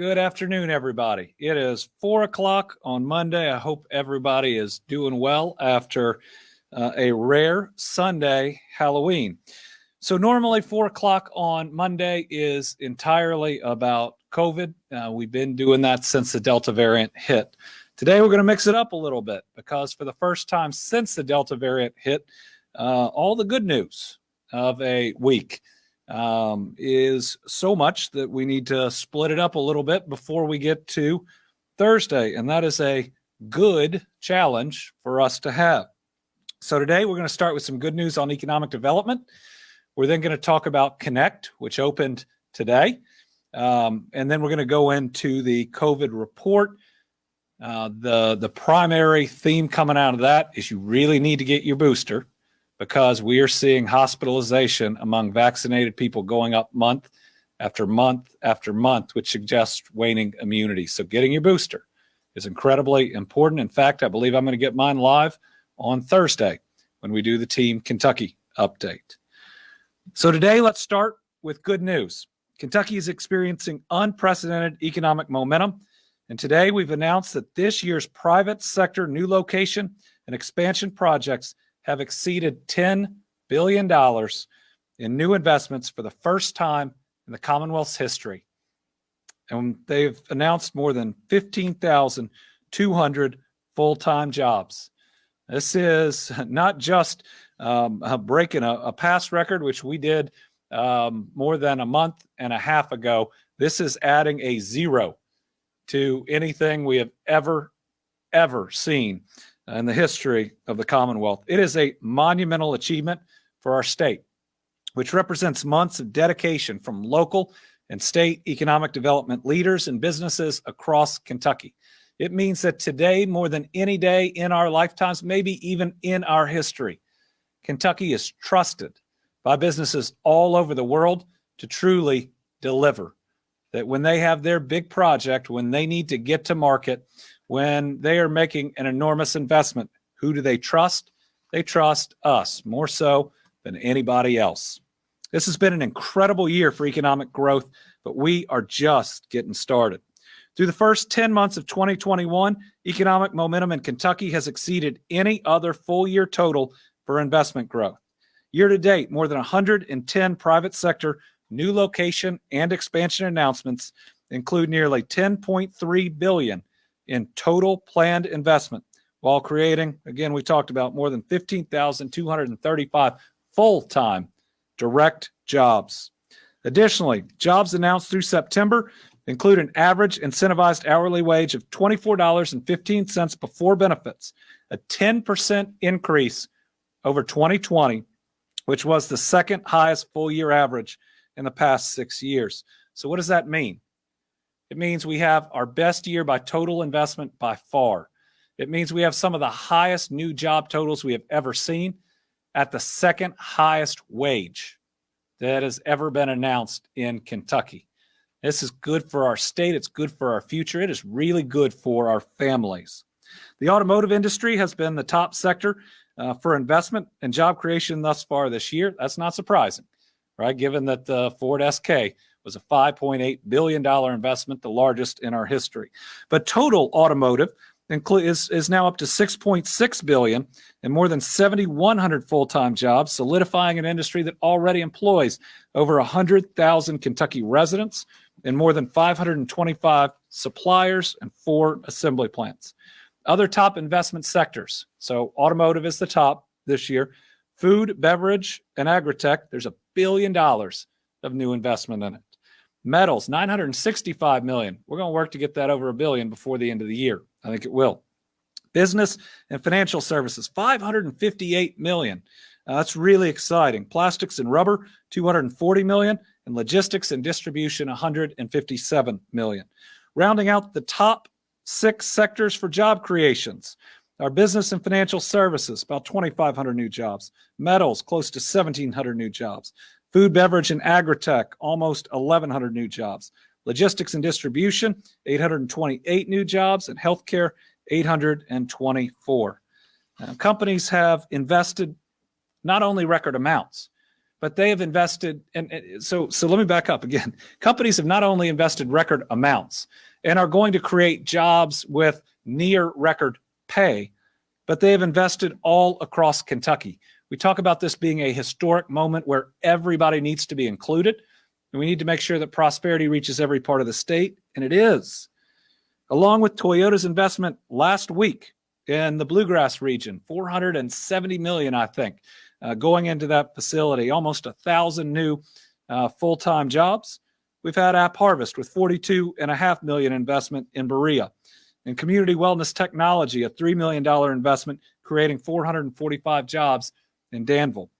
Good afternoon, everybody. It is 4 o'clock on Monday. I hope everybody is doing well after a rare Sunday Halloween. So normally 4 o'clock on Monday is entirely about COVID. We've been doing that since the Delta variant hit. Today we're going to mix it up a little bit because for the first time since the Delta variant hit, all the good news of a week is so much that we need to split it up a little bit before we get to Thursday. And that is a good challenge for us to have. So today we're going to start with some good news on economic development. We're then going to talk about Kynect, which opened today. And then we're going to go into the COVID report. The primary theme coming out of that is you really need to get your booster, because we are seeing hospitalization among vaccinated people going up month after month after month, which suggests waning immunity. So getting your booster is incredibly important. In fact, I believe I'm going to get mine live on Thursday when we do the Team Kentucky update. So today, let's start with good news. Kentucky is experiencing unprecedented economic momentum. And today we've announced that this year's private sector new location and expansion projects have exceeded $10 billion in new investments for the first time in the Commonwealth's history. And they've announced more than 15,200 full-time jobs. This is not just breaking a past record, which we did more than a month and a half ago. This is adding a zero to anything we have ever seen in the history of the Commonwealth. It is a monumental achievement for our state, which represents months of dedication from local and state economic development leaders and businesses across Kentucky. It means that today, more than any day in our lifetimes, maybe even in our history, Kentucky is trusted by businesses all over the world to truly deliver. That when they have their big project, when they need to get to market, when they are making an enormous investment, who do they trust? They trust us more so than anybody else. This has been an incredible year for economic growth, but we are just getting started. Through the first 10 months of 2021, economic momentum in Kentucky has exceeded any other full year total for investment growth. Year to date, more than 110 private sector new location and expansion announcements include nearly $10.3 billion in total planned investment, while creating, again, we talked about more than 15,235 full-time direct jobs. Additionally, jobs announced through September include an average incentivized hourly wage of $24.15 before benefits, a 10% increase over 2020, which was the second highest full-year average in the past 6 years. So what does that mean? It means we have our best year by total investment by far. It means we have some of the highest new job totals we have ever seen at the second highest wage that has ever been announced in Kentucky. This is good for our state. It's good for our future. It is really good for our families. The automotive industry has been the top sector for investment and job creation thus far this year. That's not surprising, right? Given that the Ford SK was a $5.8 billion investment, the largest in our history. But total automotive is now up to $6.6 billion and more than 7,100 full-time jobs, solidifying an industry that already employs over 100,000 Kentucky residents and more than 525 suppliers and 4 assembly plants. Other top investment sectors. So automotive is the top this year. Food, beverage, and agritech, there's $1 billion of new investment in it. Metals, $965 million. We're going to work to get that over $1 billion before the end of the year. I think it will. Business and financial services, $558 million. That's really exciting. Plastics and rubber, $240 million. And logistics and distribution, $157 million. Rounding out the top 6 sectors for job creations. Our business and financial services, about 2,500 new jobs. Metals, close to 1,700 new jobs. Food, beverage, and agritech, almost 1,100 new jobs. Logistics and distribution, 828 new jobs. And healthcare, 824. Companies have invested not only record amounts, but they have invested. And so let me back up again. Companies have not only invested record amounts and are going to create jobs with near record pay, but they have invested all across Kentucky. We talk about this being a historic moment where everybody needs to be included, and we need to make sure that prosperity reaches every part of the state, and it is. Along with Toyota's investment last week in the Bluegrass region, $470 million, I think, going into that facility, almost 1,000 new full-time jobs. We've had App Harvest with $42.5 million investment in Berea. In Community Wellness Technology, a $3 million investment, creating 445 jobs in Danville.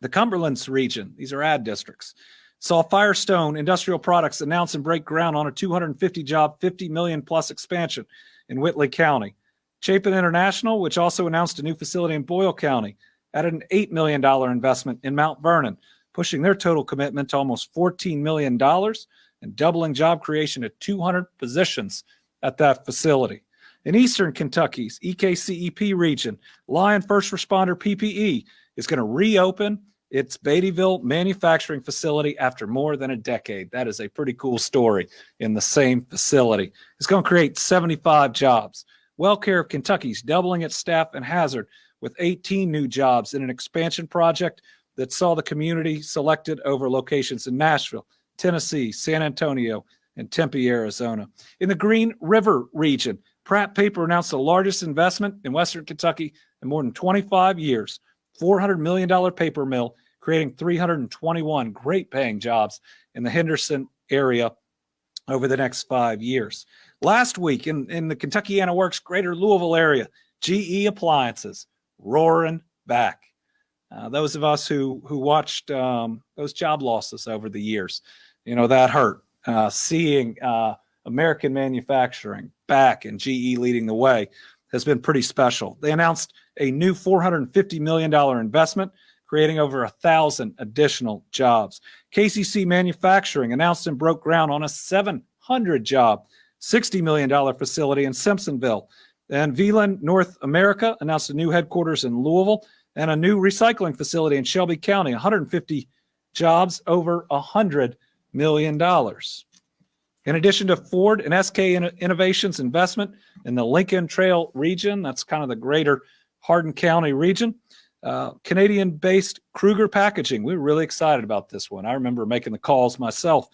The Cumberlands region, these are ad districts, saw Firestone Industrial Products announce and break ground on a 250-job, $50 million plus expansion in Whitley County. Chapin International, which also announced a new facility in Boyle County, added an $8 million investment in Mount Vernon, pushing their total commitment to almost $14 million and doubling job creation to 200 positions at that facility. In Eastern Kentucky's EKCEP region, Lion First Responder PPE is going to reopen its Beattyville manufacturing facility after more than a decade. That is a pretty cool story in the same facility. It's going to create 75 jobs. WellCare of Kentucky's doubling its staff in Hazard with 18 new jobs in an expansion project that saw the community selected over locations in Nashville, Tennessee, San Antonio, and Tempe, Arizona. In the Green River region, Pratt Paper announced the largest investment in Western Kentucky in more than 25 years, $400 million paper mill, creating 321 great-paying jobs in the Henderson area over the next 5 years. Last week in the Kentuckiana Works Greater Louisville area, GE Appliances roaring back. Those of us who watched those job losses over the years, that hurt. Seeing American manufacturing back and GE leading the way has been pretty special. They announced a new $450 million investment, creating over 1,000 additional jobs. KCC Manufacturing announced and broke ground on a 700-job, $60 million facility in Simpsonville. And Velan North America announced a new headquarters in Louisville and a new recycling facility in Shelby County, 150 jobs, over $100 million. In addition to Ford and SK Innovations investment in the Lincoln Trail region, that's kind of the greater Hardin County region, Canadian-based Kruger Packaging. We were really excited about this one. I remember making the calls myself.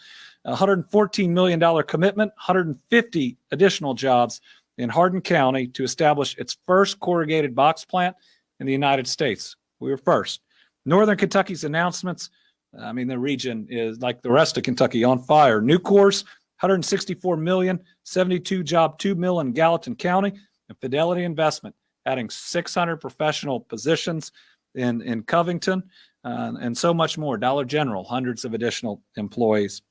$114 million commitment, 150 additional jobs in Hardin County to establish its first corrugated box plant in the United States. We were first. Northern Kentucky's announcements, the region is like the rest of Kentucky on fire. Nucor's $164 million, 72 job, 2 mill in Gallatin County, and Fidelity Investment adding 600 professional positions in Covington, and so much more. Dollar General, hundreds of additional employees.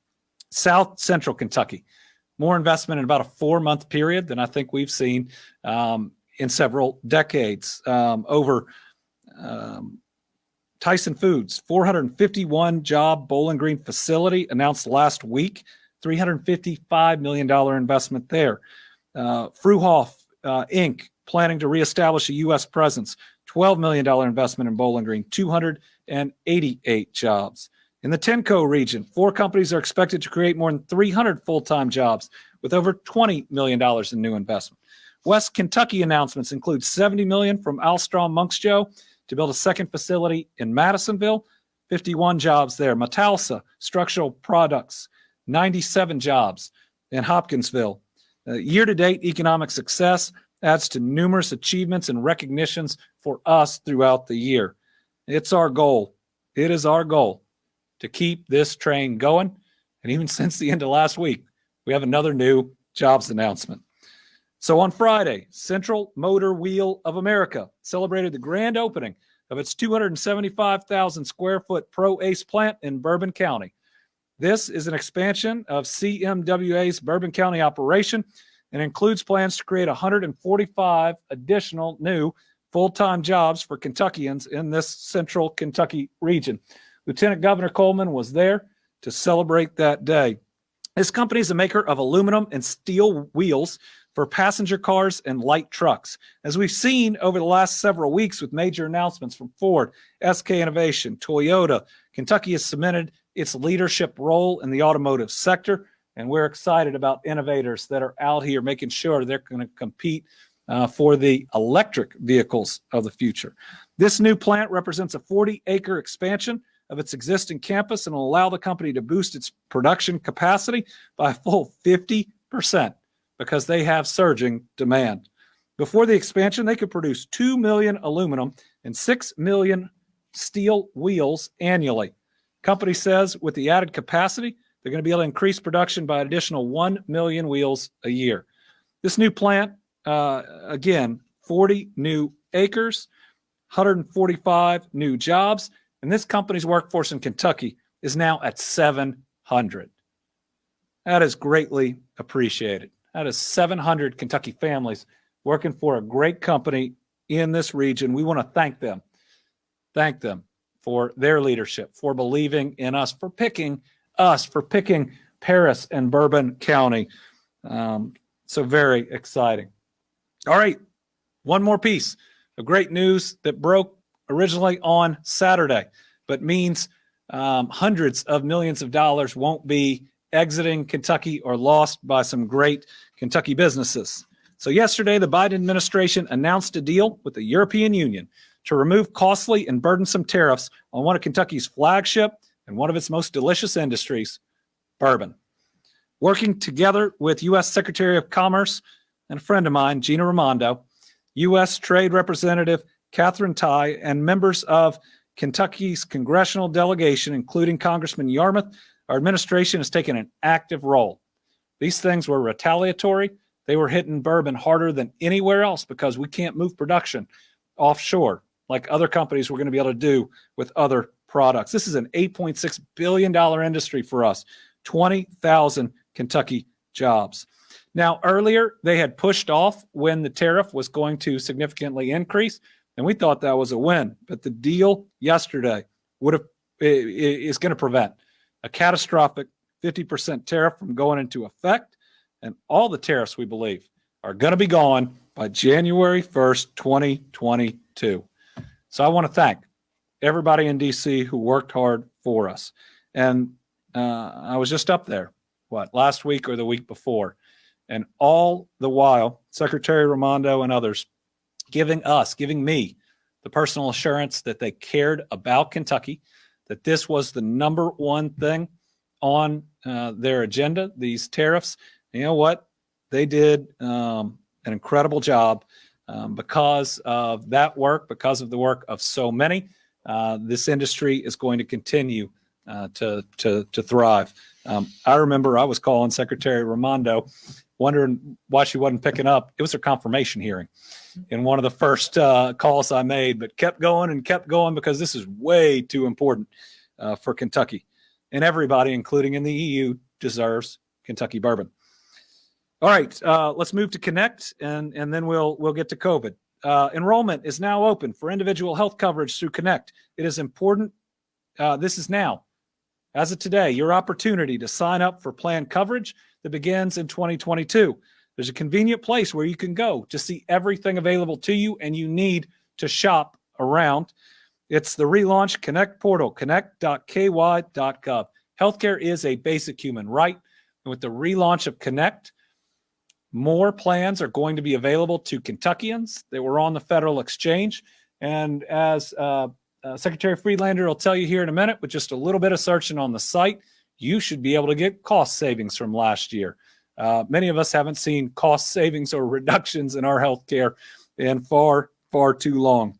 South Central Kentucky, more investment in about a 4-month period than I think we've seen in several decades. Tyson Foods, 451 job Bowling Green facility announced last week, $355 million investment there. Fruhoff Inc., planning to reestablish a U.S. presence, $12 million investment in Bowling Green, 288 jobs. In the Tenco region, 4 companies are expected to create more than 300 full-time jobs with over $20 million in new investment. West Kentucky announcements include $70 million from Alstrom Monksjoe to build a second facility in Madisonville, 51 jobs there. Metalsa Structural Products, 97 jobs in Hopkinsville. Year-to-date economic success adds to numerous achievements and recognitions for us throughout the year. It's our goal. It is our goal to keep this train going. And even since the end of last week, we have another new jobs announcement. So on Friday, Central Motor Wheel of America celebrated the grand opening of its 275,000 square foot Pro Ace plant in Bourbon County. This is an expansion of CMWA's Bourbon County operation and includes plans to create 145 additional new full-time jobs for Kentuckians in this central Kentucky region. Lieutenant Governor Coleman was there to celebrate that day. This company is a maker of aluminum and steel wheels for passenger cars and light trucks. As we've seen over the last several weeks with major announcements from Ford, SK Innovation, Toyota, Kentucky has cemented its leadership role in the automotive sector, and we're excited about innovators that are out here making sure they're going to compete for the electric vehicles of the future. This new plant represents a 40-acre expansion of its existing campus and will allow the company to boost its production capacity by a full 50% because they have surging demand. Before the expansion, they could produce 2 million aluminum and 6 million steel wheels annually. Company says with the added capacity, they're going to be able to increase production by an additional 1 million wheels a year. This new plant, again, 40 new acres, 145 new jobs, and this company's workforce in Kentucky is now at 700. That is greatly appreciated. That is 700 Kentucky families working for a great company in this region. We want to thank them for their leadership, for believing in us, for picking Paris and Bourbon County. So very exciting. All right, one more piece of great news that broke originally on Saturday, but means hundreds of millions of dollars won't be exiting Kentucky or lost by some great Kentucky businesses. So yesterday, the Biden administration announced a deal with the European Union to remove costly and burdensome tariffs on one of Kentucky's flagship and one of its most delicious industries, bourbon. Working together with U.S. Secretary of Commerce and a friend of mine, Gina Raimondo, U.S. Trade Representative Catherine Tai, and members of Kentucky's congressional delegation, including Congressman Yarmouth, our administration has taken an active role. These things were retaliatory. They were hitting bourbon harder than anywhere else because we can't move production offshore like other companies were going to be able to do with other products. This is an $8.6 billion industry for us, 20,000 Kentucky jobs. Now, earlier, they had pushed off when the tariff was going to significantly increase, and we thought that was a win. But the deal yesterday is going to prevent a catastrophic 50% tariff from going into effect, and all the tariffs, we believe, are going to be gone by January 1st, 2022. So I want to thank everybody in D.C. who worked hard for us. And I was just up there, last week or the week before, and all the while, Secretary Raimondo and others giving me the personal assurance that they cared about Kentucky, that this was the number one thing on their agenda, these tariffs. You know what? They did an incredible job because of that work, because of the work of so many. This industry is going to continue to thrive. I remember I was calling Secretary Raimondo, wondering why she wasn't picking up. It was her confirmation hearing in one of the first calls I made, but kept going because this is way too important for Kentucky. And everybody, including in the EU, deserves Kentucky bourbon. All right, let's move to Kynect, and then we'll get to COVID. Enrollment is now open for individual health coverage through Kynect. It is important. This is now, as of today, your opportunity to sign up for plan coverage that begins in 2022. There's a convenient place where you can go to see everything available to you, and you need to shop around. It's the relaunched Kynect portal, kynect.ky.gov. Healthcare is a basic human right. And with the relaunch of Kynect, more plans are going to be available to Kentuckians that were on the federal exchange. And as Secretary Friedlander will tell you here in a minute, with just a little bit of searching on the site, you should be able to get cost savings from last year. Many of us haven't seen cost savings or reductions in our healthcare in far, far too long.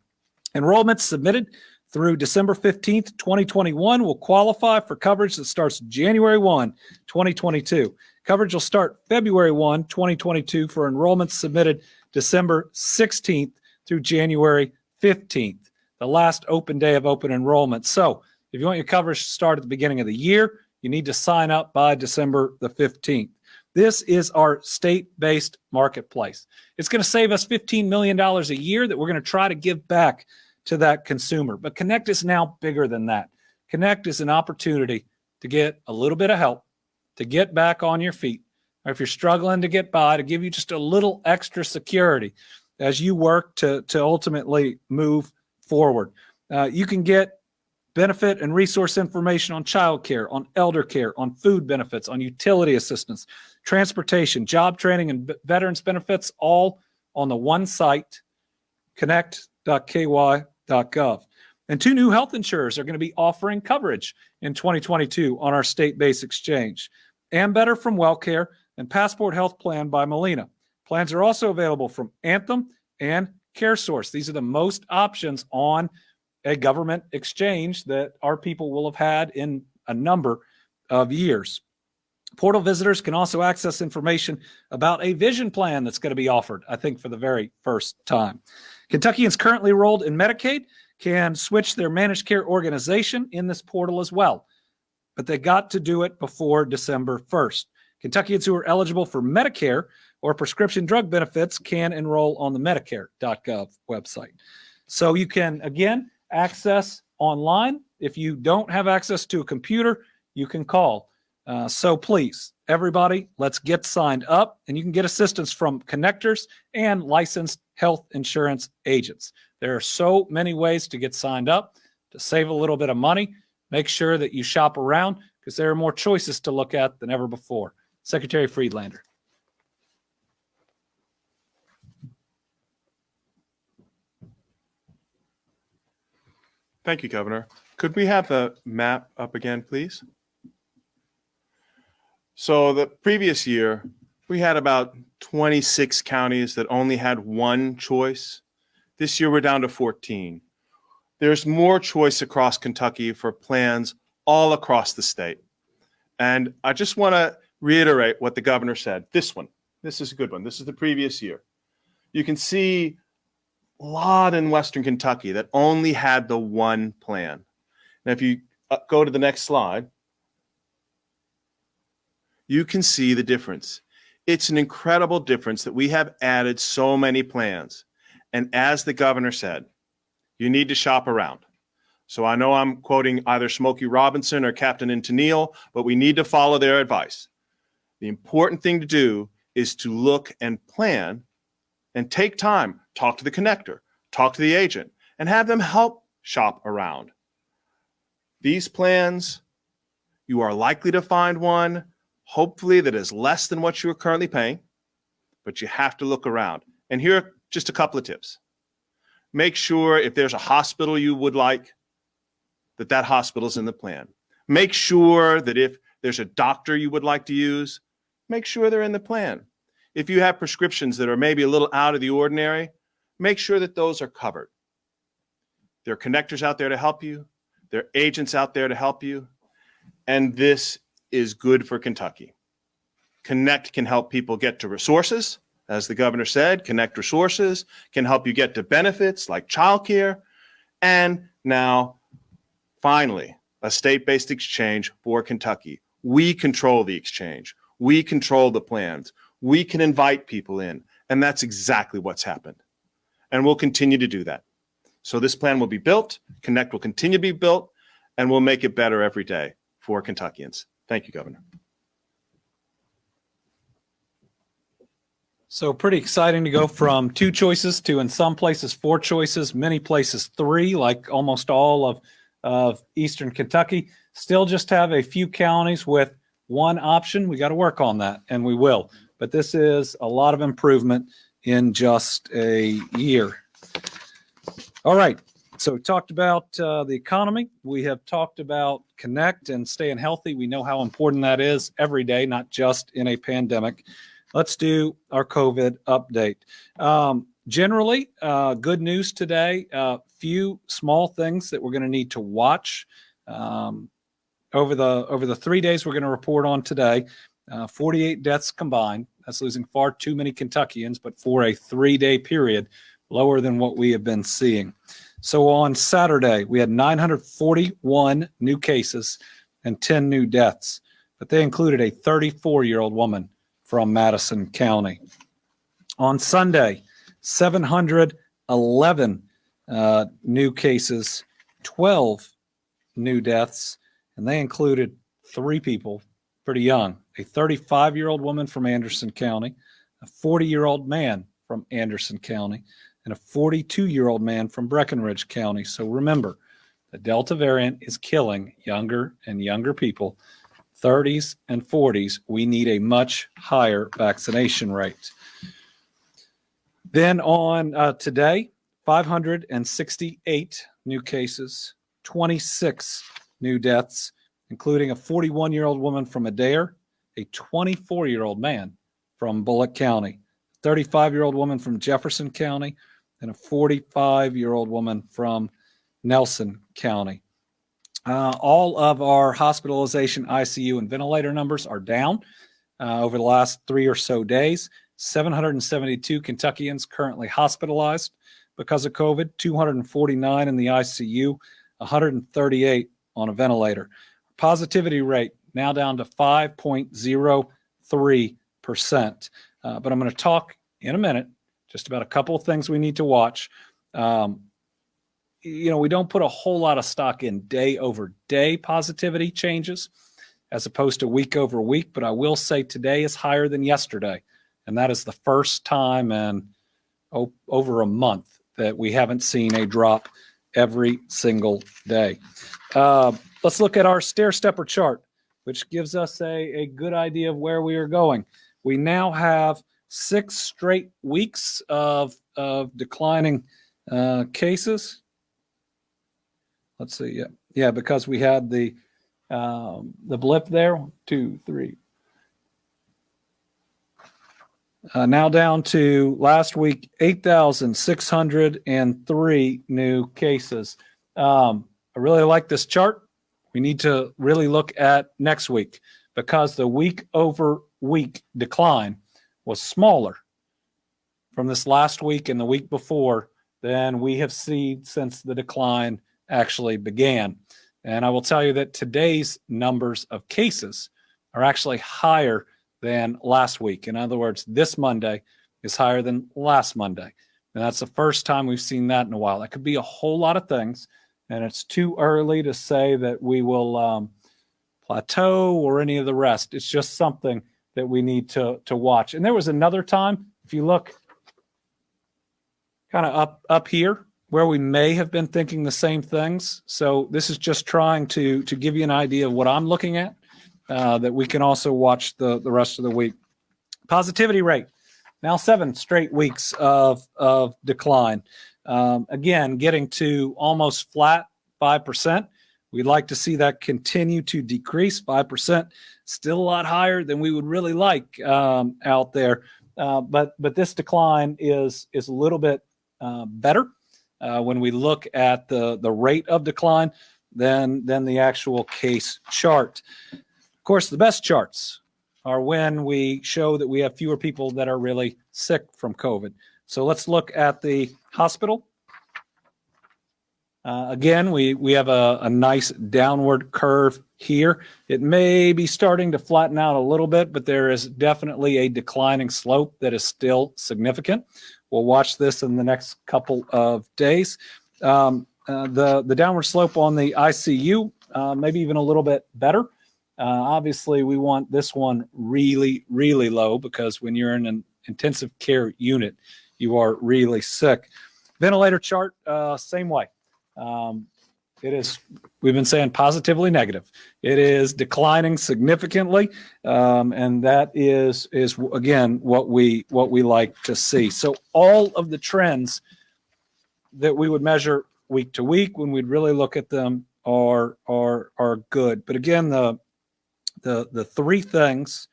Enrollments submitted through December 15th, 2021 will qualify for coverage that starts January 1, 2022. Coverage will start February 1, 2022 for enrollments submitted December 16th through January 15th, the last open day of open enrollment. So if you want your coverage to start at the beginning of the year, you need to sign up by December the 15th. This is our state-based marketplace. It's going to save us $15 million a year that we're going to try to give back to that consumer. But Kynect is now bigger than that. Kynect is an opportunity to get a little bit of help, to get back on your feet, or if you're struggling to get by, to give you just a little extra security as you work to ultimately move forward. You can get benefit and resource information on child care, on elder care, on food benefits, on utility assistance, transportation, job training, and veterans benefits, all on the one site, kynect.ky.gov. And 2 new health insurers are going to be offering coverage in 2022 on our state-based exchange. Ambetter from WellCare and Passport Health Plan by Molina. Plans are also available from Anthem and CareSource. These are the most options on a government exchange that our people will have had in a number of years. Portal visitors can also access information about a vision plan that's going to be offered, I think, for the very first time. Kentuckians currently enrolled in Medicaid can switch their managed care organization in this portal as well, but they got to do it before December 1st. Kentuckians who are eligible for Medicare or prescription drug benefits can enroll on the Medicare.gov website. So you can, again, access online. If you don't have access to a computer, you can call. So please, everybody, let's get signed up, and you can get assistance from connectors and licensed health insurance agents. There are so many ways to get signed up, to save a little bit of money. Make sure that you shop around because there are more choices to look at than ever before. Secretary Friedlander. Thank you, Governor. Could we have the map up again, please? So the previous year, we had about 26 counties that only had one choice. This year, we're down to 14. There's more choice across Kentucky for plans all across the state. And I just want to reiterate what the governor said. This is a good one. This is the previous year. You can see a lot in Western Kentucky that only had the one plan. Now, if you go to the next slide, you can see the difference. It's an incredible difference that we have added so many plans. And as the governor said, you need to shop around. So I know I'm quoting either Smokey Robinson or Captain Tennille, but we need to follow their advice. The important thing to do is to look and plan and take time, talk to the connector, talk to the agent, and have them help shop around. These plans, you are likely to find one, hopefully that is less than what you are currently paying, but you have to look around. And here are just a couple of tips. Make sure if there's a hospital you would like, that hospital is in the plan. Make sure that if there's a doctor you would like to use, make sure they're in the plan. If you have prescriptions that are maybe a little out of the ordinary, make sure that those are covered. There are connectors out there to help you. There are agents out there to help you. And this is good for Kentucky. Kynect can help people get to resources. As the governor said, Kynect resources can help you get to benefits like childcare. And now, finally, a state-based exchange for Kentucky. We control the exchange. We control the plans. We can invite people in. And that's exactly what's happened. And we'll continue to do that. So this plan will be built. Kynect will continue to be built. And we'll make it better every day for Kentuckians. Thank you, Governor. So pretty exciting to go from 2 choices to, in some places, 4 choices, many places 3, like almost all of Eastern Kentucky. Still just have a few counties with 1 option. We got to work on that, and we will. But this is a lot of improvement in just a year. All right. So we talked about the economy. We have talked about Kynect and staying healthy. We know how important that is every day, not just in a pandemic. Let's do our COVID update. Generally, good news today. Few small things that we're going to need to watch over the 3 days we're going to report on today. 48 deaths combined. That's losing far too many Kentuckians, but for a 3-day period, lower than what we have been seeing. So on Saturday, we had 941 new cases and 10 new deaths, but they included a 34-year-old woman from Madison County. On Sunday, 711 new cases, 12 new deaths, and they included 3 people, pretty young, a 35-year-old woman from Anderson County, a 40-year-old man from Anderson County, and a 42-year-old man from Breckenridge County. So remember, the Delta variant is killing younger and younger people, 30s and 40s. We need a much higher vaccination rate. Then on today, 568 new cases, 26 new deaths, including a 41-year-old woman from Adair, a 24-year-old man from Bullock County, 35-year-old woman from Jefferson County, and a 45-year-old woman from Nelson County. All of our hospitalization, ICU, and ventilator numbers are down over the last 3 or so days. 772 Kentuckians currently hospitalized because of COVID, 249 in the ICU, 138 on a ventilator. Positivity rate now down to 5.03%. But I'm going to talk in a minute just about a couple of things we need to watch. We don't put a whole lot of stock in day over day positivity changes as opposed to week over week, but I will say today is higher than yesterday. And that is the first time in over a month that we haven't seen a drop every single day. Let's look at our stair stepper chart, which gives us a good idea of where we are going. We now have 6 straight weeks of declining cases. Let's see. Yeah, because we had the blip there. 1, 2, 3. Now down to last week, 8,603 new cases. I really like this chart. We need to really look at next week because the week over week decline was smaller from this last week and the week before than we have seen since the decline actually began. And I will tell you that today's numbers of cases are actually higher than last week. In other words, this Monday is higher than last Monday. And that's the first time we've seen that in a while. That could be a whole lot of things. And it's too early to say that we will plateau or any of the rest. It's just something that we need to watch. And there was another time, if you look kind of up here, where we may have been thinking the same things. So this is just trying to give you an idea of what I'm looking at, that we can also watch the rest of the week. Positivity rate, now 7 straight weeks of decline. Again, getting to almost flat, 5%. We'd like to see that continue to decrease. 5%, still a lot higher than we would really like out there. But this decline is a little bit better when we look at the rate of decline than the actual case chart. Of course, the best charts are when we show that we have fewer people that are really sick from COVID. So let's look at the hospital. Again, we have a nice downward curve here. It may be starting to flatten out a little bit, but there is definitely a declining slope that is still significant. We'll watch this in the next couple of days. The downward slope on the ICU, maybe even a little bit better. Obviously, we want this one really, really low because when you're in an intensive care unit, you are really sick. Ventilator chart, same way. It is, we've been saying positively negative. It is declining significantly. And that is again, what we like to see. So all of the trends that we would measure week to week when we'd really look at them are good. But again, the 3 things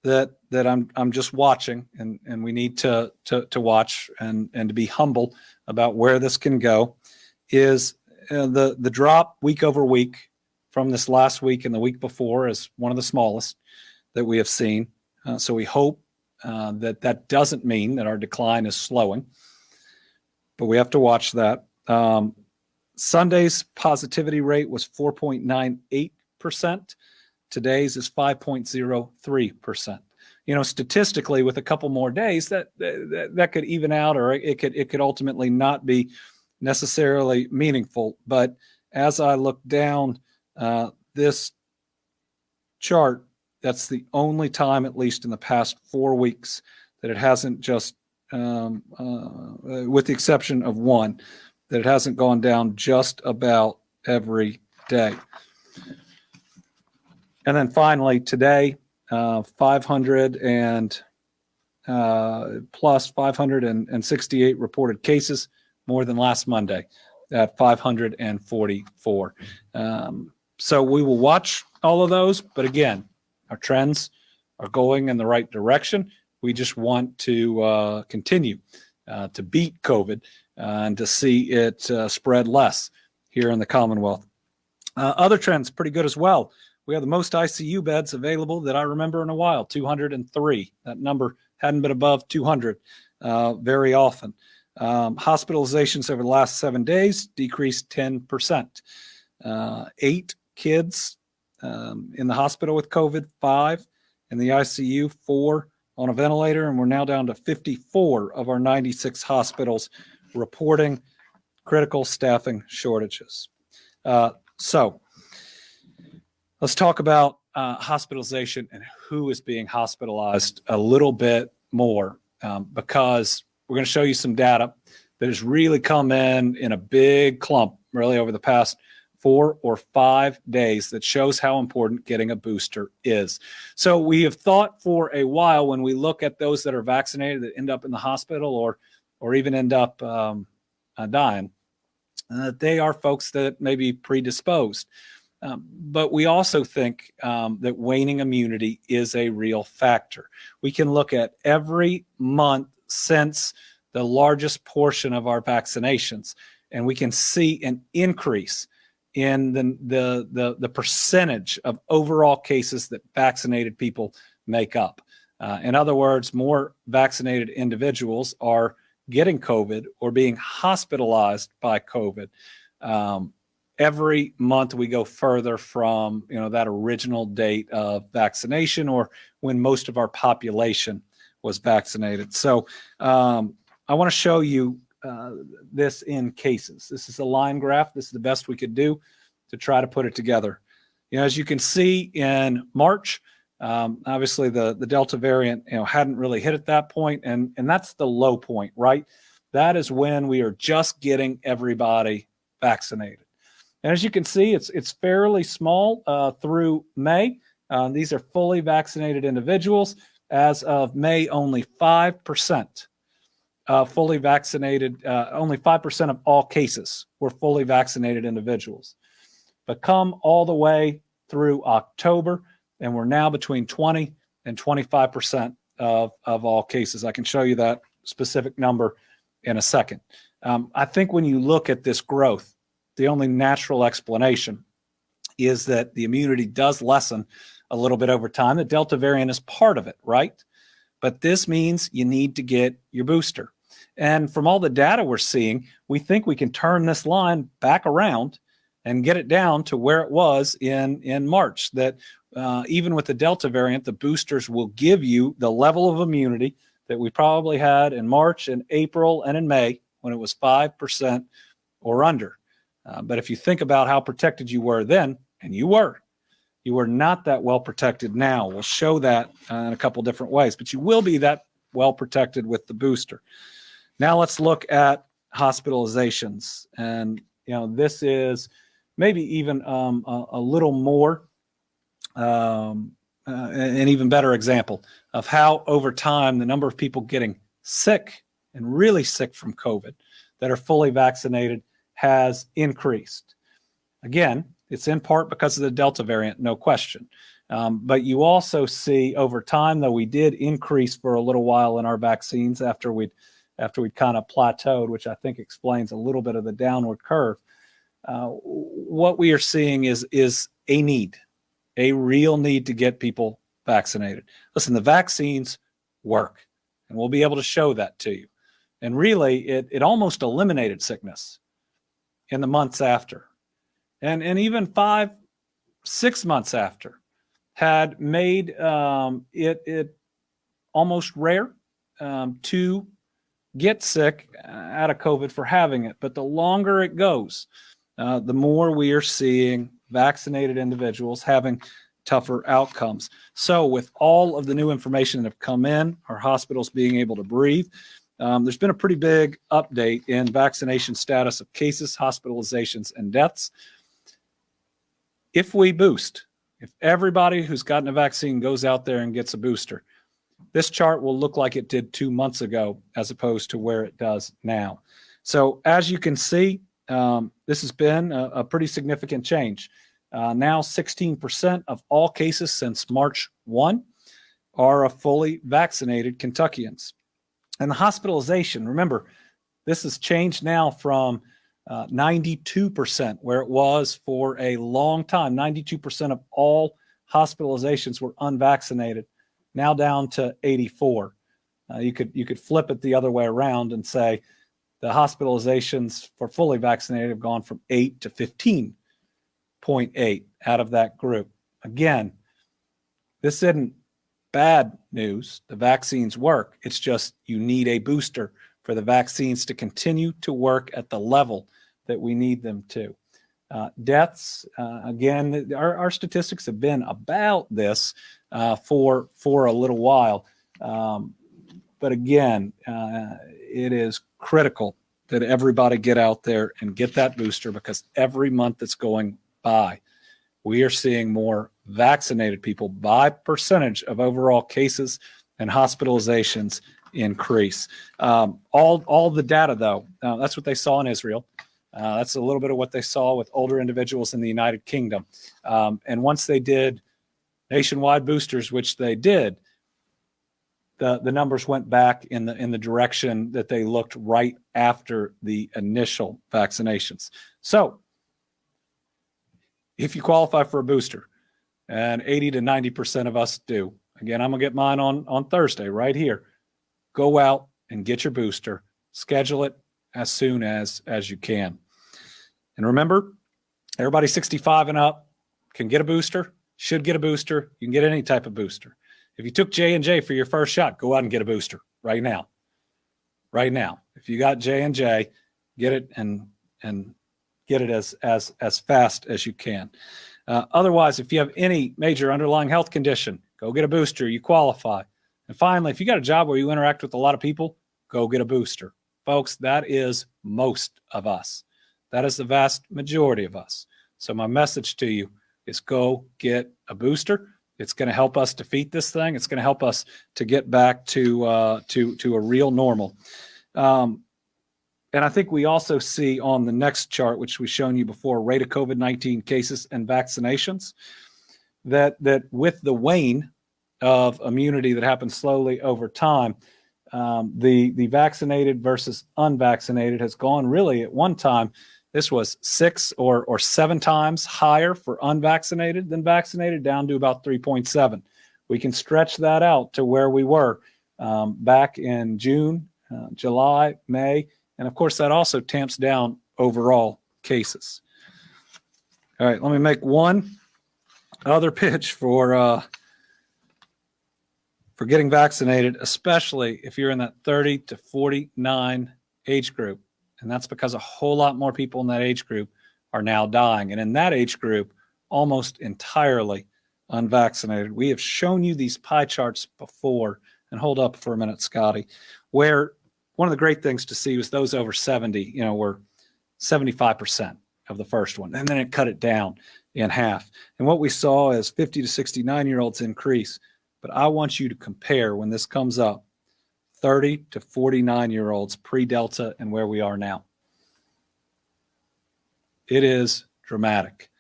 that I'm just watching and we need to watch and to be humble about where this can go is the drop week over week from this last week and the week before is one of the smallest that we have seen. So we hope that doesn't mean that our decline is slowing, but we have to watch that. Sunday's positivity rate was 4.98%. Today's is 5.03%. Statistically, with a couple more days, that could even out, or it could ultimately not be necessarily meaningful. But as I look down this chart, That's the only time, at least in the past 4 weeks, that it hasn't just, with the exception of one, that it hasn't gone down just about every day. And then finally, today, 500 and plus 568 reported cases, more than last Monday at 544. So we will watch all of those. But again, our trends are going in the right direction. We just want to continue to beat COVID and to see it spread less here in the Commonwealth. Other trends pretty good as well. We have the most ICU beds available that I remember in a while, 203. That number hadn't been above 200 very often. Hospitalizations over the last 7 days decreased 10%. 8 kids in the hospital with COVID, 5 in the ICU, 4 on a ventilator, and we're now down to 54 of our 96 hospitals reporting critical staffing shortages. So let's talk about hospitalization and who is being hospitalized a little bit more, because we're going to show you some data that has really come in a big clump really over the past 4 or 5 days that shows how important getting a booster is. So we have thought for a while, when we look at those that are vaccinated that end up in the hospital or even end up dying, they are folks that may be predisposed. But we also think that waning immunity is a real factor. We can look at every month since the largest portion of our vaccinations, and we can see an increase in the percentage of overall cases that vaccinated people make up. In other words, more vaccinated individuals are getting COVID or being hospitalized by COVID. Every month we go further from that original date of vaccination, or when most of our population was vaccinated. So I want to show you this in cases. This is a line graph. This is the best we could do to try to put it together. As you can see in March, obviously the Delta variant hadn't really hit at that point, and that's the low point, right? That is when we are just getting everybody vaccinated. And as you can see, it's fairly small through May. These are fully vaccinated individuals. As of May, only 5% fully vaccinated. Only 5% of all cases were fully vaccinated individuals. But come all the way through October, and we're now between 20 and 25% of all cases. I can show you that specific number in a second. I think when you look at this growth, the only natural explanation is that the immunity does lessen a little bit over time. The Delta variant is part of it, right? But this means you need to get your booster. And from all the data we're seeing, we think we can turn this line back around and get it down to where it was in March, that even with the Delta variant, the boosters will give you the level of immunity that we probably had in March and April and in May, when it was 5% or under. But if you think about how protected you were then, and you were not that well protected now. We'll show that in a couple different ways, but you will be that well protected with the booster. Now let's look at hospitalizations. And, this is maybe even a little more, an even better example of how over time the number of people getting sick and really sick from COVID that are fully vaccinated has increased. Again, it's in part because of the Delta variant, no question. But you also see over time, though we did increase for a little while in our vaccines after we'd kind of plateaued, which I think explains a little bit of the downward curve. What we are seeing is a real need to get people vaccinated. Listen, the vaccines work, and we'll be able to show that to you. And really, it almost eliminated sickness in the months after. And even 5-6 months after had made it almost rare to get sick out of COVID for having it. But the longer it goes, the more we are seeing vaccinated individuals having tougher outcomes. So with all of the new information that have come in, our hospitals being able to breathe, there's been a pretty big update in vaccination status of cases, hospitalizations, and deaths. If we boost, if everybody who's gotten a vaccine goes out there and gets a booster, this chart will look like it did 2 months ago as opposed to where it does now. So as you can see, this has been a pretty significant change. Now 16% of all cases since March 1 are fully vaccinated Kentuckians. And the hospitalization, remember, this has changed now from 92%, where it was for a long time. 92% of all hospitalizations were unvaccinated, now down to 84. You could flip it the other way around and say the hospitalizations for fully vaccinated have gone from 8 to 15.8 out of that group. Again, this isn't bad news. The vaccines work. It's just you need a booster for the vaccines to continue to work at the level that we need them to. Deaths, again, our statistics have been about this for a little while. But again, it is critical that everybody get out there and get that booster, because every month that's going by, we are seeing more vaccinated people by percentage of overall cases and hospitalizations increase. All the data, though, that's what they saw in Israel. That's a little bit of what they saw with older individuals in the United Kingdom. And once they did nationwide boosters, which they did, the numbers went back in the direction that they looked right after the initial vaccinations. So if you qualify for a booster, and 80 to 90% of us do, again, I'm going to get mine on Thursday right here. Go out and get your booster. Schedule it as soon as you can. And remember, everybody 65 and up can get a booster, should get a booster. You can get any type of booster. If you took J&J for your first shot, go out and get a booster right now. Right now. If you got J&J, get it and get it as fast as you can. Otherwise, if you have any major underlying health condition, go get a booster. You qualify. And finally, if you got a job where you interact with a lot of people, go get a booster. Folks, that is most of us. That is the vast majority of us. So my message to you is go get a booster. It's going to help us defeat this thing. It's going to help us to get back to a real normal. And I think we also see on the next chart, which we've shown you before, rate of COVID-19 cases and vaccinations, that with the wane of immunity that happens slowly over time, the vaccinated versus unvaccinated has gone really at one time. This was 6 or 7 times higher for unvaccinated than vaccinated, down to about 3.7. We can stretch that out to where we were back in June, July, May. And of course, that also tamps down overall cases. All right, let me make one other pitch for getting vaccinated, especially if you're in that 30 to 49 age group. And that's because a whole lot more people in that age group are now dying. And in that age group, almost entirely unvaccinated. We have shown you these pie charts before. And hold up for a minute, Scotty, where one of the great things to see was those over 70, were 75% of the first one. And then it cut it down in half. And what we saw is 50 to 69-year-olds increase. But I want you to compare when this comes up, 30 to 49-year-olds pre-Delta and where we are now. It is dramatic.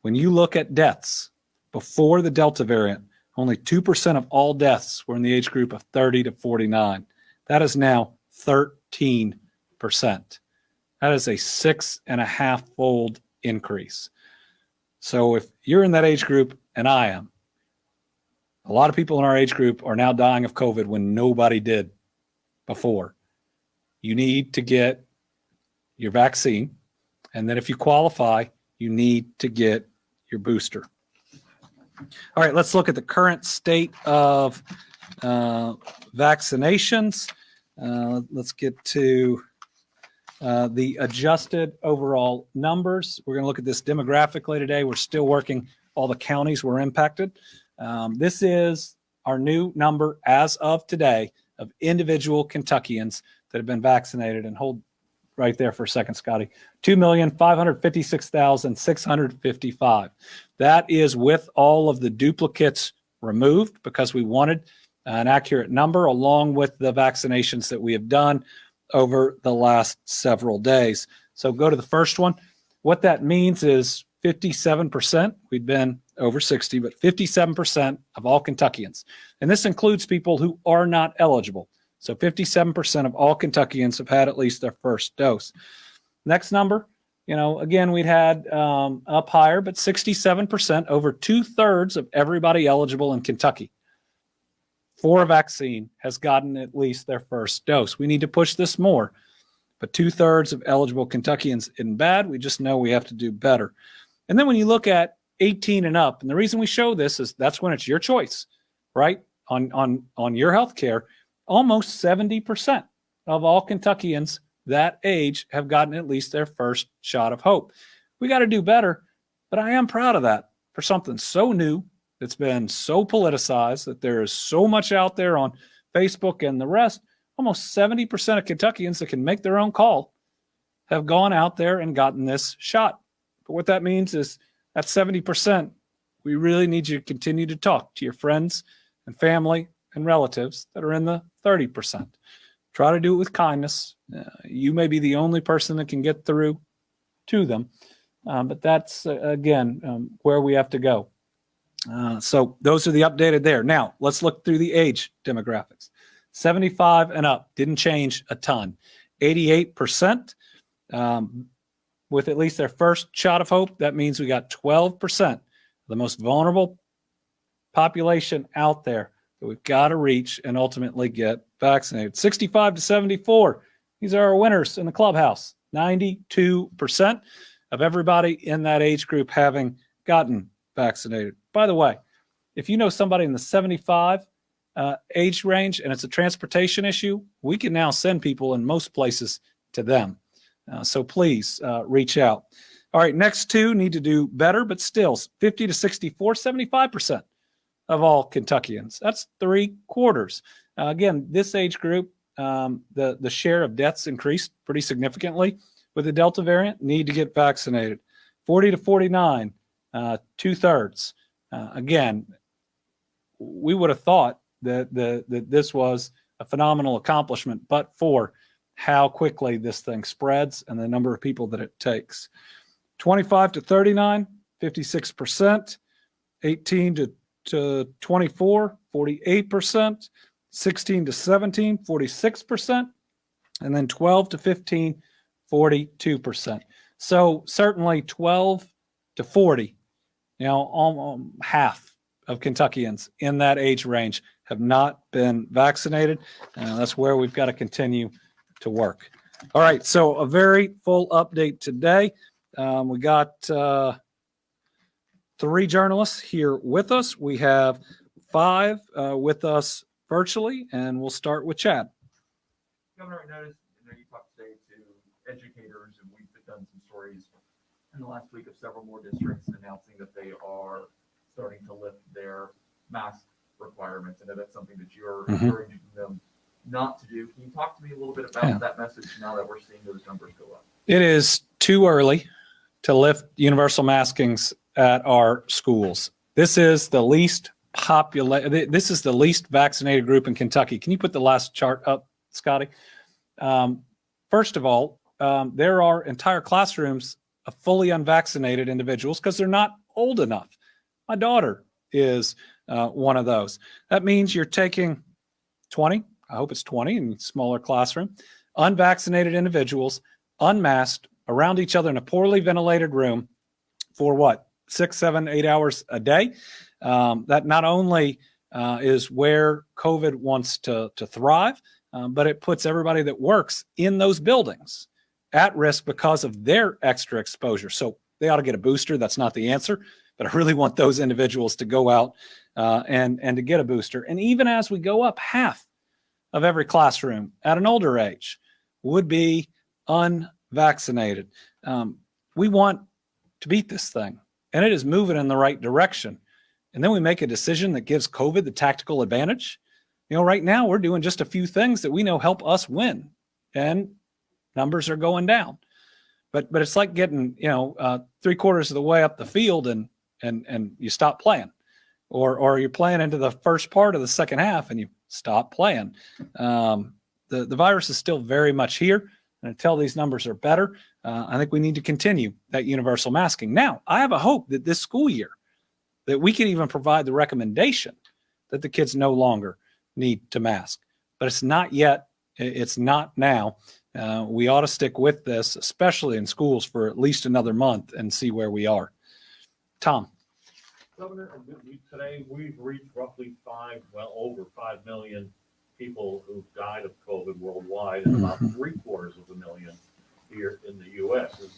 When you look at deaths before the Delta variant, only 2% of all deaths were in the age group of 30 to 49. That is now 13%. That is a 6.5-fold increase. So if you're in that age group, and I am, a lot of people in our age group are now dying of COVID when nobody did before. You need to get your vaccine. And then if you qualify, you need to get your booster. All right, let's look at the current state of vaccinations. Let's get to the adjusted overall numbers. We're going to look at this demographically today. We're still working all the counties were impacted. This is our new number as of today of individual Kentuckians that have been vaccinated. And hold right there for a second, Scotty. 2,556,655. That is with all of the duplicates removed because we wanted an accurate number along with the vaccinations that we have done over the last several days. So go to the first one. What that means is 57%. We've been over 60, but 57% of all Kentuckians. And this includes people who are not eligible. So 57% of all Kentuckians have had at least their first dose. Next number, again, we'd had up higher, but 67%, over 2/3 of everybody eligible in Kentucky for a vaccine has gotten at least their first dose. We need to push this more, but 2/3 of eligible Kentuckians isn't bad. We just know we have to do better. And then when you look at 18 and up, and the reason we show this is that's when it's your choice, right? On your health care, almost 70% of all Kentuckians that age have gotten at least their first shot of hope. We got to do better, but I am proud of that for something so new that's been so politicized, that there is so much out there on Facebook and the rest. Almost 70% of Kentuckians that can make their own call have gone out there and gotten this shot. But what that means is at 70%, we really need you to continue to talk to your friends and family and relatives that are in the 30%. Try to do it with kindness. You may be the only person that can get through to them, but that's, again, where we have to go. So those are the updated there. Now, let's look through the age demographics. 75 and up didn't change a ton. 88% with at least their first shot of hope. That means we got 12%, the most vulnerable population out there that we've got to reach and ultimately get vaccinated. 65 to 74, these are our winners in the clubhouse. 92% of everybody in that age group having gotten vaccinated. By the way, if you know somebody in the 75 age range and it's a transportation issue, we can now send people in most places to them. So please reach out. All right, next two need to do better, but still 50 to 64, 75% of all Kentuckians. That's 3/4. Again, this age group, the share of deaths increased pretty significantly with the Delta variant. Need to get vaccinated. 40 to 49, 2/3. Again, we would have thought that this was a phenomenal accomplishment, but for how quickly this thing spreads and the number of people that it takes. 25 to 39, 56%. 18 to 24, 48%. 16 to 17, 46%. And then 12 to 15, 42%. So certainly 12 to 40, almost half of Kentuckians in that age range have not been vaccinated. That's where we've got to continue to work. All right, so a very full update today. We got 3 journalists here with us. We have 5 with us virtually, and we'll start with Chad. Governor, I know you talked today to educators, and we've done some stories in the last week of several more districts announcing that they are starting to lift their mask requirements. I know that's something that you're encouraging them not to do. Can you talk to me a little bit about that message now that we're seeing those numbers go up? It is too early to lift universal maskings at our schools. This is the least this is the least vaccinated group in Kentucky. Can you put the last chart up, Scotty? First of all, there are entire classrooms of fully unvaccinated individuals because they're not old enough. My daughter is one of those. That means you're taking 20, I hope it's 20 in a smaller classroom, unvaccinated individuals, unmasked, around each other in a poorly ventilated room for what, 6, 7, 8 hours a day? That not only is where COVID wants to thrive, but it puts everybody that works in those buildings at risk because of their extra exposure. So they ought to get a booster. That's not the answer, but I really want those individuals to go out and to get a booster. And even as we go up, half of every classroom at an older age would be unvaccinated. We want to beat this thing. and it is moving in the right direction. And then we make a decision that gives COVID the tactical advantage. Right now we're doing just a few things that we know help us win, and numbers are going down. But it's like getting, 3/4 of the way up the field and you stop playing, or you're playing into the first part of the second half and you stop playing. The virus is still very much here. And until these numbers are better, I think we need to continue that universal masking. Now, I have a hope that this school year that we can even provide the recommendation that the kids no longer need to mask. But it's not yet. It's not now. We ought to stick with this, especially in schools, for at least another month and see where we are. Tom. Governor, today we've reached roughly over 5 million people who've died of COVID worldwide, and about 750,000 here in the U.S. Is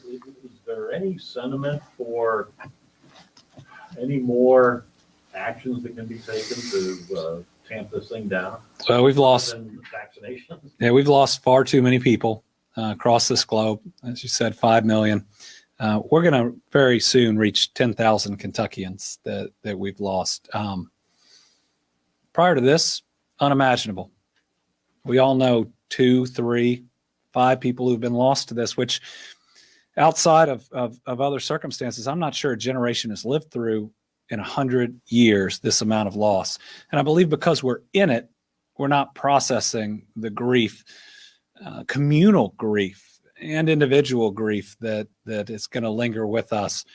there any sentiment for any more actions that can be taken to tamp this thing down? Well, we've lost vaccinations. Yeah, we've lost far too many people across this globe. As you said, 5 million. We're going to very soon reach 10,000 Kentuckians that we've lost. Prior to this, unimaginable. We all know 2, 3, 5 people who've been lost to this, which outside of other circumstances, I'm not sure a generation has lived through in 100 years this amount of loss. And I believe because we're in it, we're not processing the grief, communal grief and individual grief that is going to linger with us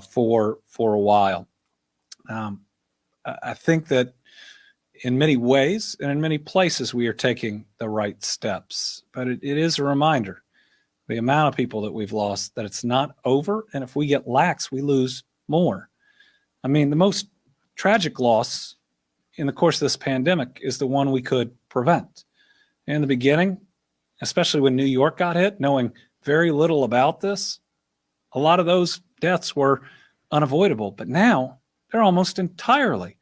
for a while. I think that in many ways and in many places we are taking the right steps, but it is a reminder, the amount of people that we've lost, that it's not over. And if we get lax, we lose more. I mean, the most tragic loss in the course of this pandemic is the one we could prevent. In the beginning, especially when New York got hit, knowing very little about this, a lot of those deaths were unavoidable, but now they're almost entirely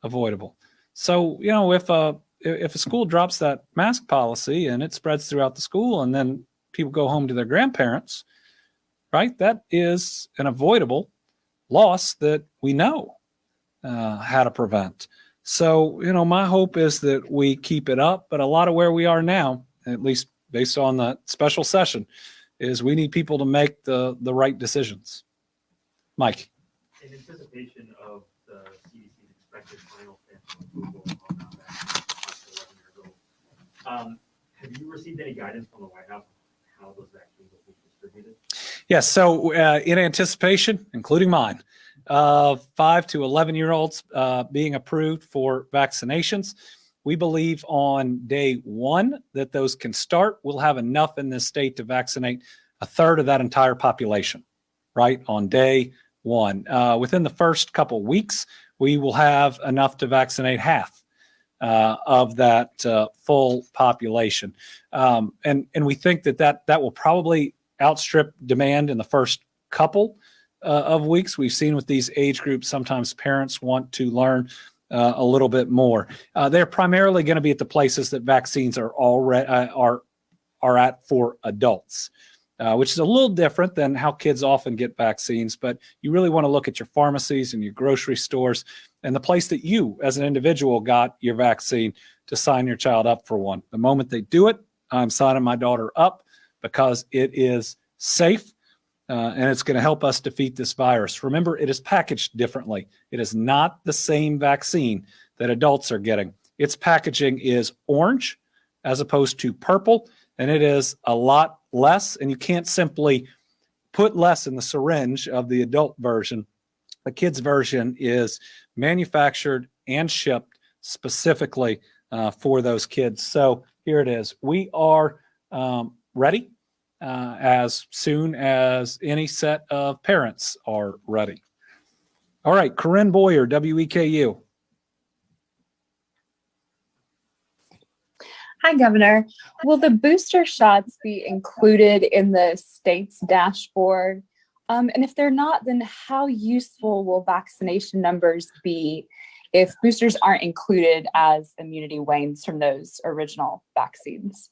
avoidable. So, if a school drops that mask policy and it spreads throughout the school and then people go home to their grandparents, right? That is an avoidable loss that we know how to prevent. So, my hope is that we keep it up, but a lot of where we are now, at least based on the special session, is we need people to make the right decisions. Mike. In anticipation of the CDC's expected final stamp of approval on that vaccine, 11 years old, have you received any guidance from the White House on how those vaccines will be distributed? Yes. So in anticipation, including mine, 5 to 11-year-olds being approved for vaccinations, we believe on day one that those can start. We'll have enough in this state to vaccinate a third of that entire population, right, on day one. Within the first couple weeks, we will have enough to vaccinate half of that full population. And we think that will probably outstrip demand in the first couple of weeks. We've seen with these age groups, sometimes parents want to learn a little bit more. They're primarily going to be at the places that vaccines are already are at for adults, which is a little different than how kids often get vaccines. But you really want to look at your pharmacies and your grocery stores and the place that you, as an individual, got your vaccine to sign your child up for one. The moment they do it, I'm signing my daughter up because it is safe. And it's going to help us defeat this virus. Remember, it is packaged differently. It is not the same vaccine that adults are getting. Its packaging is orange as opposed to purple, and it is a lot less. And you can't simply put less in the syringe of the adult version. The kids version is manufactured and shipped specifically for those kids. So here it is. We are ready. As soon as any set of parents are ready. All right, Corinne Boyer, WEKU. Hi, Governor. Will the booster shots be included in the state's dashboard? And if they're not, then how useful will vaccination numbers be if boosters aren't included as immunity wanes from those original vaccines?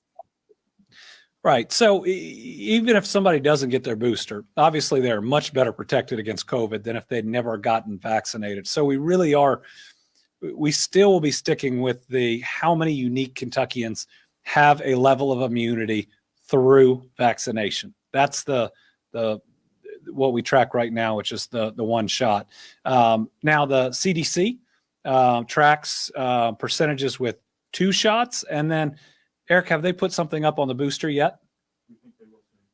Right. So even if somebody doesn't get their booster, obviously they're much better protected against COVID than if they'd never gotten vaccinated. So we still will be sticking with the how many unique Kentuckians have a level of immunity through vaccination. That's the what we track right now, which is the one shot. Now the CDC tracks percentages with 2 shots, and then Eric, have they put something up on the booster yet?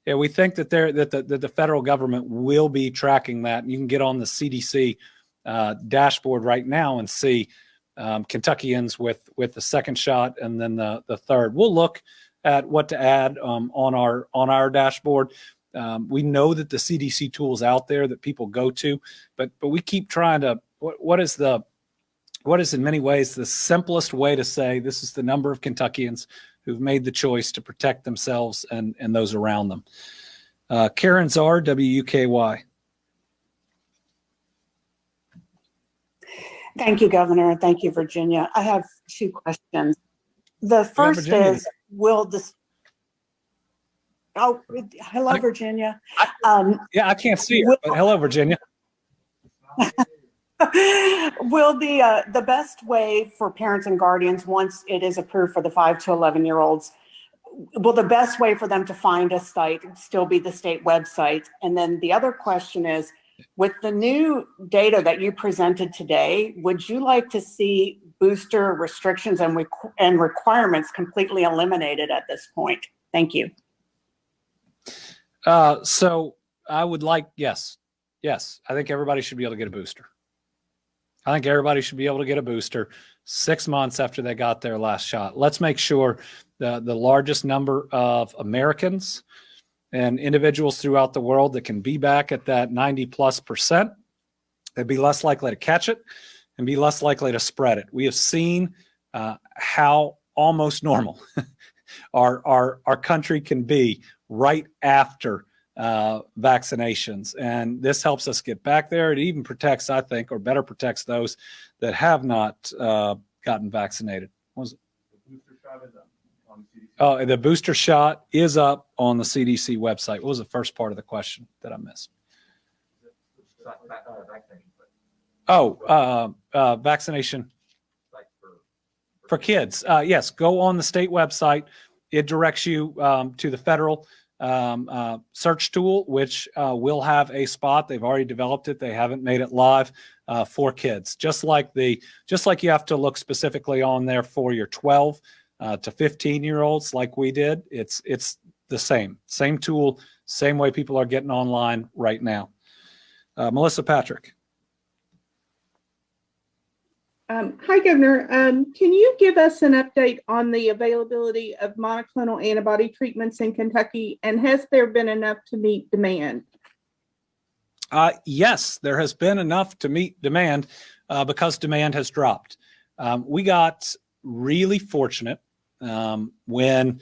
Yeah, we think that the federal government will be tracking that. You can get on the CDC dashboard right now and see Kentuckians with the second shot and then the third. We'll look at what to add on our dashboard. We know that the CDC tool is out there that people go to, but we keep trying to. What is in many ways the simplest way to say this is the number of Kentuckians who've made the choice to protect themselves and those around them. Karen Czar, WUKY. Thank you, Governor, and thank you, Virginia. I have 2 questions. The first is, will this... Oh, hello, Virginia. Yeah, I can't see her, but hello, Virginia. Will the best way for parents and guardians, once it is approved for the 5 to 11-year-olds, will the best way for them to find a site still be the state website? And then the other question is, with the new data that you presented today, would you like to see booster restrictions and requirements completely eliminated at this point? Thank you. So I would like, yes. I think everybody should be able to get a booster. I think everybody should be able to get a booster 6 months after they got their last shot. Let's make sure the largest number of Americans and individuals throughout the world that can be back at that 90+%, they'd be less likely to catch it and be less likely to spread it. We have seen how almost normal our country can be right after vaccinations. And this helps us get back there. It even protects, I think, or better protects those that have not gotten vaccinated. What was it? The booster shot is up on CDC. Oh, the booster shot is up on the CDC website. What was the first part of the question that I missed? Vaccination. Vaccination for kids. Yes, go on the state website. It directs you to the federal search tool, which will have a spot. They've already developed it. They haven't made it live for kids. Just like you have to look specifically on there for your 12 to 15-year-olds, like we did. It's the same tool, same way people are getting online right now. Melissa Patrick. Hi, Governor. Can you give us an update on the availability of monoclonal antibody treatments in Kentucky, and has there been enough to meet demand? Yes, there has been enough to meet demand because demand has dropped. We got really fortunate when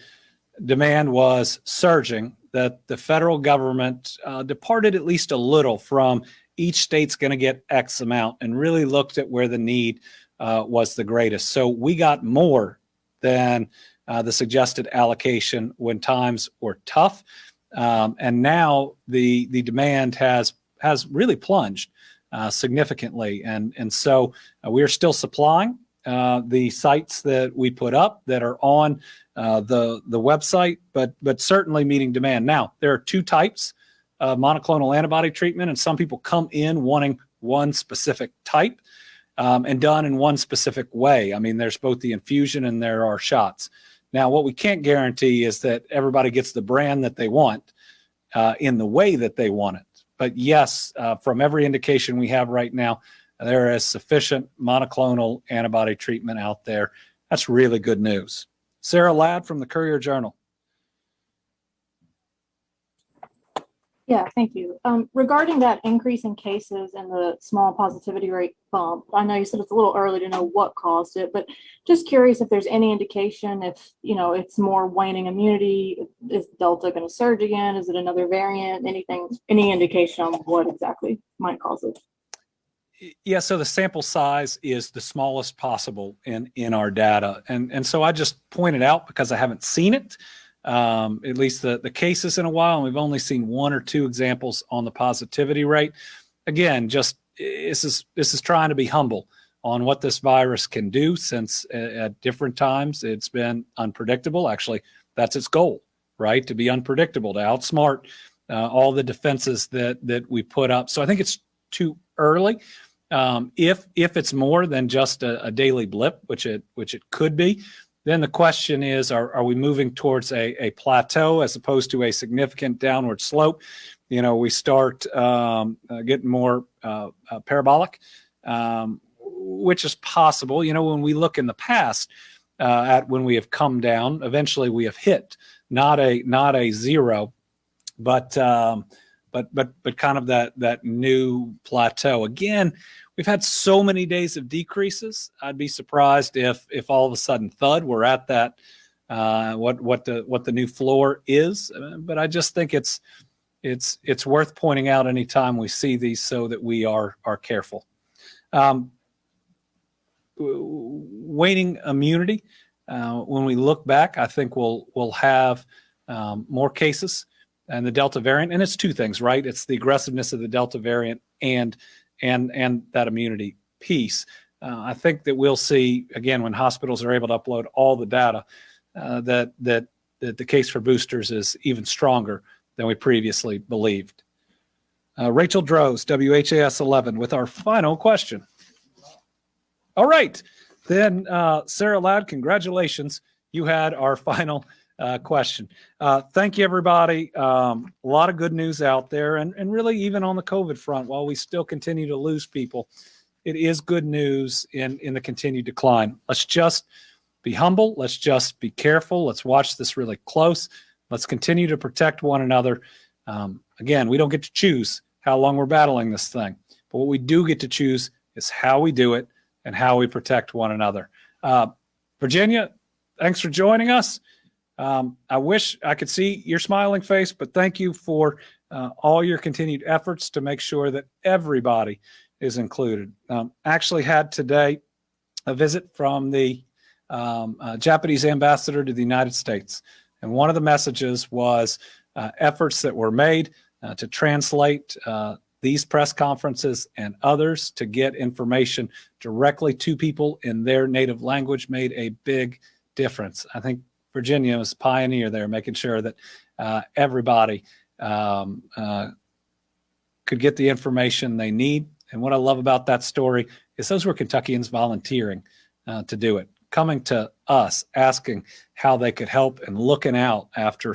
demand was surging that the federal government departed at least a little from each state's going to get X amount and really looked at where the need was the greatest. So we got more than the suggested allocation when times were tough. And now the demand has really plunged significantly. And so we're still supplying the sites that we put up that are on the website, but certainly meeting demand. Now, there are 2 types of monoclonal antibody treatment, and some people come in wanting one specific type and done in one specific way. I mean, there's both the infusion and there are shots. Now, what we can't guarantee is that everybody gets the brand that they want in the way that they want it. But yes, from every indication we have right now, there is sufficient monoclonal antibody treatment out there. That's really good news. Sarah Ladd from the Courier-Journal. Yeah, thank you. Regarding that increase in cases and the small positivity rate bump, I know you said it's a little early to know what caused it, but just curious if there's any indication if, it's more waning immunity. Is Delta going to surge again? Is it another variant? Any indication on what exactly might cause it? Yeah, so the sample size is the smallest possible in our data. And so I just pointed out because I haven't seen it. at least the cases in a while, and we've only seen 1 or 2 examples on the positivity rate. Again, just this is trying to be humble on what this virus can do, since at different times it's been unpredictable. Actually, that's its goal, right? To be unpredictable, to outsmart all the defenses that we put up. So I think it's too early. If it's more than just a daily blip, which it could be, then the question is, are we moving towards a plateau as opposed to a significant downward slope? We start getting more parabolic, which is possible. When we look in the past at when we have come down, eventually we have hit not a zero, but kind of that new plateau. Again, we've had so many days of decreases. I'd be surprised if all of a sudden, thud, we're at that what the new floor is. But I just think it's worth pointing out anytime we see these, so that we are careful. Waning immunity. When we look back, I think we'll have more cases and the Delta variant, and it's 2 things, right? It's the aggressiveness of the Delta variant and that immunity piece. I think that we'll see, again, when hospitals are able to upload all the data, that the case for boosters is even stronger than we previously believed. Rachel Droz, WHAS 11, with our final question. All right, then, Sarah Ladd, congratulations. You had our final question. Thank you, everybody. A lot of good news out there, and really even on the COVID front, while we still continue to lose people, it is good news in the continued decline. Let's just be humble. Let's just be careful. Let's watch this really close. Let's continue to protect one another. Again, we don't get to choose how long we're battling this thing, but what we do get to choose is how we do it and how we protect one another. Virginia, thanks for joining us. I wish I could see your smiling face, but thank you for all your continued efforts to make sure that everybody is included. Actually had today a visit from the Japanese ambassador to the United States. And one of the messages was efforts that were made to translate these press conferences and others to get information directly to people in their native language made a big difference. I think Virginia was a pioneer there, making sure that everybody could get the information they need. And what I love about that story is those were Kentuckians volunteering to do it, coming to us, asking how they could help and looking out after